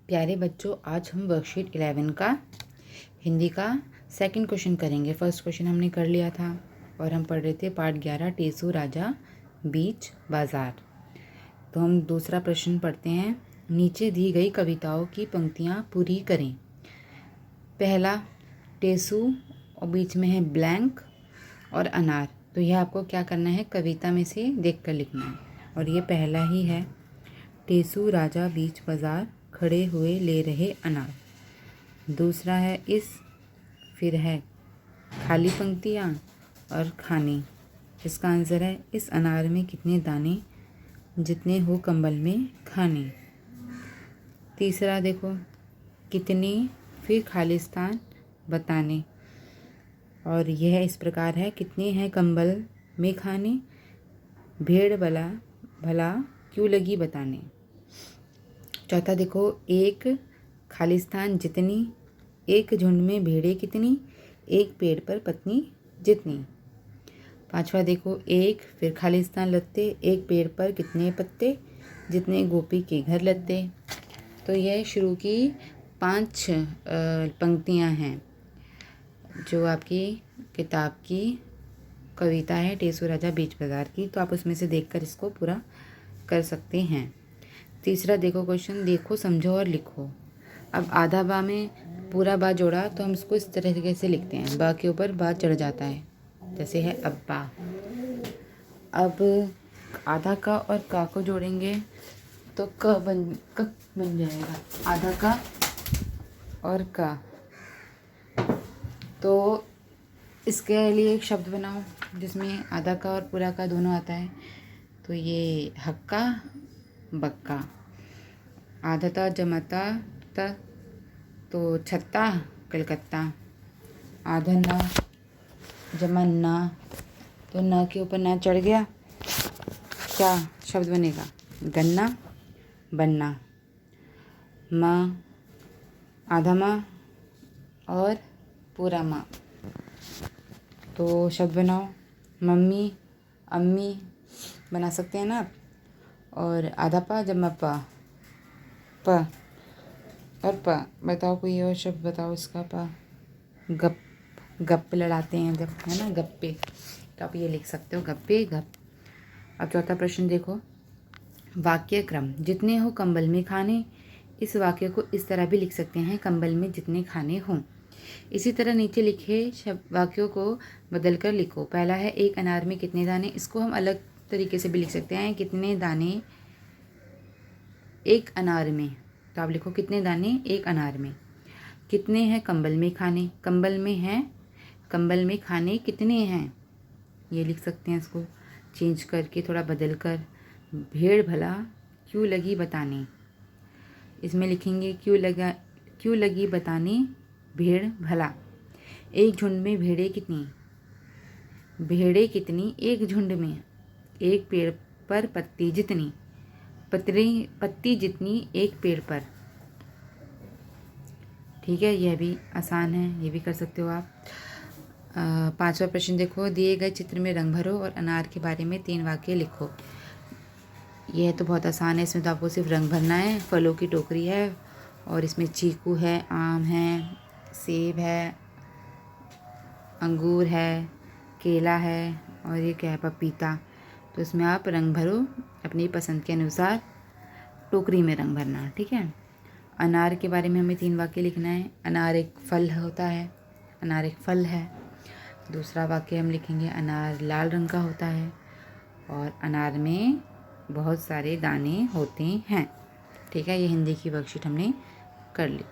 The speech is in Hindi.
प्यारे बच्चों, आज हम वर्कशीट 11 का हिंदी का सेकंड क्वेश्चन करेंगे। फर्स्ट क्वेश्चन हमने कर लिया था और हम पढ़ रहे थे पार्ट 11 टेसू राजा बीच बाजार। तो हम दूसरा प्रश्न पढ़ते हैं। नीचे दी गई कविताओं की पंक्तियाँ पूरी करें। पहला टेसू और बीच में है ब्लैंक और अनार। तो यह आपको क्या करना है, कविता में से देख कर लिखना है। और ये पहला ही है, टेसू राजा बीच बाजार खड़े हुए ले रहे अनार। दूसरा है इस, फिर है खाली पंक्तियाँ और खाने। इसका आंसर है इस अनार में कितने दाने, जितने हो कंबल में खाने। तीसरा देखो, कितने, फिर खालिस्तान बताने। और यह इस प्रकार है, कितने हैं कंबल में खाने, भेड़ भला भला क्यों लगी बताने। चौथा देखो, एक खालिस्तान जितनी, एक झुंड में भेड़ें कितनी, एक पेड़ पर पत्नी जितनी। पांचवा देखो, एक, फिर खालिस्तान लत्ते, एक पेड़ पर कितने पत्ते, जितने गोपी के घर लत्ते। तो यह शुरू की 5 पंक्तियां हैं जो आपकी किताब की कविता है टेसू राजा बीच बाजार की। तो आप उसमें से देखकर इसको पूरा कर सकते हैं। तीसरा देखो क्वेश्चन, देखो समझो और लिखो। अब आधा बा में पूरा बा जोड़ा तो हम इसको इस तरीके से लिखते हैं, बा के ऊपर बा चढ़ जाता है, जैसे है अब्बा। अब आधा का और का को जोड़ेंगे तो क बन जाएगा, आधा का और का। तो इसके लिए एक शब्द बनाओ जिसमें आधा का और पूरा का दोनों आता है। तो ये हक्का बक्का। आधता जमाता त, तो छत्ता कलकत्ता। आधा ना जमा ना, तो ना के ऊपर ना चढ़ गया, क्या शब्द बनेगा, गन्ना बनना। माँ, आधा माँ और पूरा माँ। तो शब्द बनाओ, मम्मी अम्मी बना सकते हैं ना आप। और आधा पा जमा पा, प और प। बताओ कोई और शब्द बताओ इसका। पा, गप, गप लड़ाते हैं जब, है ना, गप्पे। तो आप ये लिख सकते हो, गप्पे गप। अब चौथा प्रश्न देखो, वाक्य क्रम, जितने हो कंबल में खाने। इस वाक्य को इस तरह भी लिख सकते हैं, कंबल में जितने खाने हों। इसी तरह नीचे लिखे वाक्यों को बदल कर लिखो। पहला है एक अनार में कितने दाने। इसको हम अलग तरीके से भी लिख सकते हैं, कितने दाने एक अनार में। तो आप लिखो कितने दाने एक अनार में। कितने हैं कंबल में खाने, कंबल में हैं, कंबल में खाने कितने हैं, ये लिख सकते हैं। इसको चेंज करके थोड़ा बदल कर, भेड़ भला क्यों लगी बताने। इसमें लिखेंगे क्यों लगी बताने भेड़ भला। एक झुंड में भेड़ें कितनी, भेड़ें कितनी एक झुंड में, एक पेड़ पर पत्ती जितनी, पत्ती जितनी एक पेड़ पर। ठीक है, यह भी आसान है, ये भी कर सकते हो आप। पांचवा प्रश्न देखो, दिए गए चित्र में रंग भरो और अनार के बारे में 3 वाक्य लिखो। यह तो बहुत आसान है, इसमें तो आपको सिर्फ रंग भरना है। फलों की टोकरी है और इसमें चीकू है, आम है, सेब है, अंगूर है, केला है और ये क्या है, पपीता। तो इसमें आप रंग भरो अपनी पसंद के अनुसार, टोकरी में रंग भरना। ठीक है। अनार के बारे में हमें 3 वाक्य लिखना है। अनार एक फल होता है, अनार एक फल है। दूसरा वाक्य हम लिखेंगे, अनार लाल रंग का होता है और अनार में बहुत सारे दाने होते हैं। ठीक है, ये हिंदी की वर्कशीट हमने कर ली।